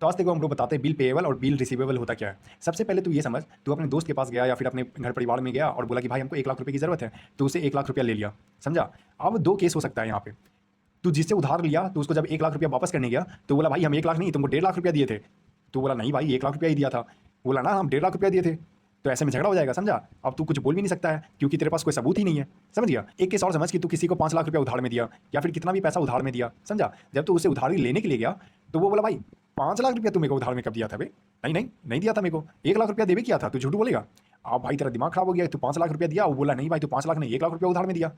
तो आज देखो हम लोग बताते हैं बिल पेएबल और बिल रिसीवेबल होता क्या है। सबसे पहले तू ये समझ, तू अपने दोस्त के पास गया या फिर अपने घर परिवार में गया और बोला कि भाई हमको 1 लाख रुपए की ज़रूरत है, तो उसे 1 लाख रुपया ले लिया, समझा? अब 2 केस हो सकता है यहाँ पे। तू जिससे उधार लिया, तो उसको जब 1 लाख रुपया वापस करने गया, तो बोला भाई हम 1 लाख नहीं तुमको 1.5 लाख रुपया दिए थे। तो बोला नहीं भाई 1 लाख रुपया ही दिया था। बोला ना हम 1.5 लाख रुपया दिए थे। तो ऐसे में झगड़ा हो जाएगा, समझा? अब तू कुछ बोल भी नहीं सकता है क्योंकि तेरे पास कोई सबूत ही नहीं है, समझ गया? एक केस और समझ कि तू किसी को 5 लाख रुपया उधार में दिया या फिर कितना भी पैसा उधार में दिया, समझा? जब तू उसे उधारी लेने के लिए गया, तो वो बोला भाई 5 लाख रुपया तू मेरे को उधार में कब दिया था बे? नहीं, नहीं, नहीं दिया था मेरे को। 1 लाख रुपया देबे किया था, तू झूठ बोलेगा? अब भाई तेरा दिमाग खराब हो गया, तू 5 लाख रुपया दिया, वो बोला नहीं भाई तू 5 लाख नहीं 1 लाख रुपया उधार में दिया,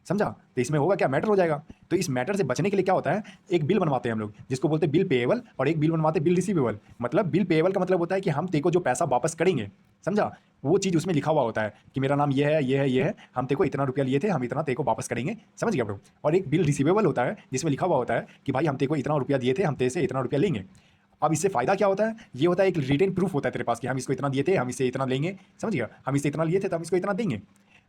समझा? तो इसमें होगा क्या, मैटर हो जाएगा। तो इस मैटर से बचने के लिए क्या होता है, एक बिल बनवाते हैं हम लोग जिसको बोलते हैं बिल पेएबल, और एक बिल बनवाते हैं बिल रिसीवेबल। मतलब बिल पेएबल का मतलब होता है कि हम तेको जो पैसा वापस करेंगे, समझा? वो चीज़ उसमें लिखा हुआ होता है कि मेरा नाम ये है, ये है, ये है, हम तेको इतना रुपया लिए थे, हम इतना तेको वापस करेंगे, समझ गया ब्रो? और एक बिल रिसीवेबल होता है जिसमें लिखा हुआ होता है कि भाई हम तेको इतना रुपया दिए थे, हम तेरे से इतना रुपया लेंगे। अब इससे फ़ायदा क्या होता है? ये होता है एक रिटेन प्रूफ होता है तेरे पास कि हम इसको इतना दिए थे, हम इससे इतना लेंगे, समझ गया? हम इससे इतना लिए थे तो हम इसको इतना देंगे।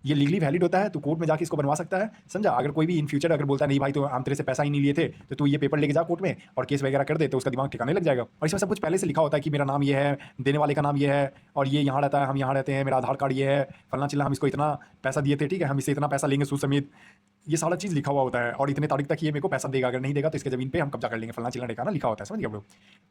ये लीगली वैलिड होता है, तू कोर्ट में जाके इसको बनवा सकता है, समझा? अगर कोई भी इन फ्यूचर अगर बोलता है नहीं भाई तो हम तेरे से पैसा ही नहीं लिए थे, तो तू ये पेपर लेके जा कोर्ट में और केस वगैरह कर दे, तो उसका दिमाग ठिकाने लग जाएगा। और इसमें सब कुछ पहले से लिखा होता है कि मेरा नाम ये है, देने वाले का नाम ये है, और ये यहाँ रहता है, हम यहाँ रहते हैं, मेरा आधार कार्ड ये है, फलना-चिल्ला हम इसको इतना पैसा दिए थे, ठीक है? हम इससे इतना पैसा लेंगे सूद समेत। ये सारा चीज़ लिखा हुआ होता है और इतने तारीख तक ये मेरे को पैसा देगा, अगर नहीं देगा तो इसके ज़मीन पे हम कब्जा कर लेंगे, फलना-चिल्ला ठिकाना लिखा होता है, समझ गए आप लोग?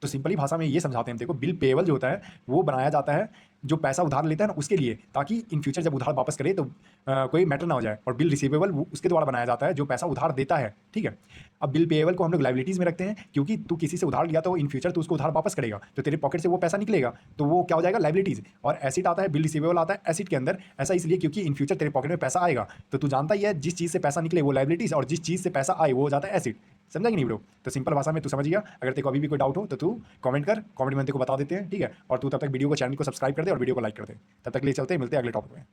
तो सिंपली भाषा में ये समझाते हैं, देखो बिल पेएबल जो होता है, वो बनाया जाता है जो पैसा उधार लेता है ना उसके लिए, ताकि इन फ्यूचर जब उधार वापस करे तो कोई मैटर ना हो जाए। और बिल रिसीवेबल वो उसके द्वारा बनाया जाता है जो पैसा उधार देता है, ठीक है? अब बिल पेएबल को हम लोग लायबिलिटीज़ में रखते हैं क्योंकि तू किसी से उधार लिया तो इन फ्यूचर तू उसको उधार वापस करेगा, तो तेरे पॉकेट से वो पैसा निकलेगा, तो वो क्या हो जाएगा, लायबिलिटीज़। और एसेट आता है, बिल रिसीवेबल आता है एसेट के अंदर, ऐसा इसलिए क्योंकि इन फ्यूचर तेरे पॉकेट में पैसा आएगा, तो तू जानता ही है जिस चीज़ से पैसा निकले वो लायबिलिटीज़ और जिस चीज़ से पैसा आए वो हो जाता है एसेट। समझा कि नहीं ब्रो? तो सिंपल भाषा में तू समझ गया। अगर तेरे को अभी भी कोई डाउट हो तो तू कमेंट कर, कमेंट में तेरे को बता देते हैं, ठीक है? और तू तब तक वीडियो को, चैनल को सब्सक्राइब कर दे और वीडियो को लाइक कर दे। तब तक के लिए चलते हैं, मिलते हैं अगले टॉपिक में।